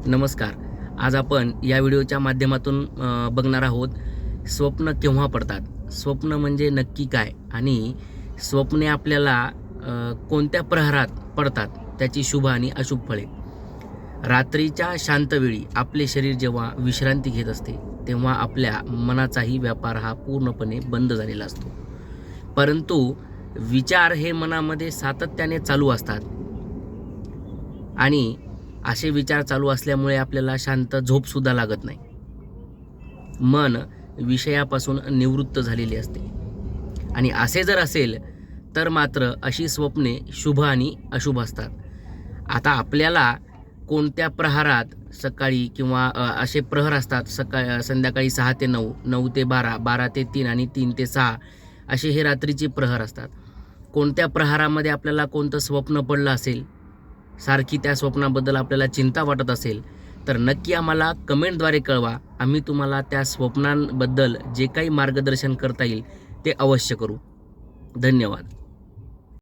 नमस्कार. आज आपण या व्हिडिओच्या माध्यमातून बघणार आहोत स्वप्न केव्हा पडतात. स्वप्न म्हणजे नक्की काय आणि स्वप्ने आपल्याला कोणत्या प्रहरात पडतात, त्याची शुभ आणि अशुभ फळे. रात्रीच्या शांतवेळी आपले शरीर जेव्हा विश्रांती घेत असते तेव्हा आपल्या मनाचाही व्यापार हा पूर्णपणे बंद झालेला असतो. परंतु विचार हे मनामध्ये सातत्याने चालू असतात आणि असे विचार चालू असल्यामुळे आपल्याला शांत झोपसुद्धा लागत नाही. मन विषयापासून निवृत्त झालेले असते आणि असे जर असेल तर मात्र अशी स्वप्ने शुभ आणि अशुभ असतात. आता आपल्याला कोणत्या प्रहरात सकाळी किंवा असे प्रहर असतात संध्याकाळी 6 ते 9, 9 ते 12, 12 ते 3 आणि 3 ते 6 असे हे रात्रीचे प्रहर असतात. कोणत्या प्रहारामध्ये आपल्याला कोणतं स्वप्न पडलं असेल, सारखी त्या स्वप्नाबद्दल आपल्याला चिंता वाटत असेल तर नक्की आम्हाला कमेंटद्वारे कळवा. आम्ही तुम्हाला त्या स्वप्नांबद्दल जे काही मार्गदर्शन करता येईल ते अवश्य करू. धन्यवाद.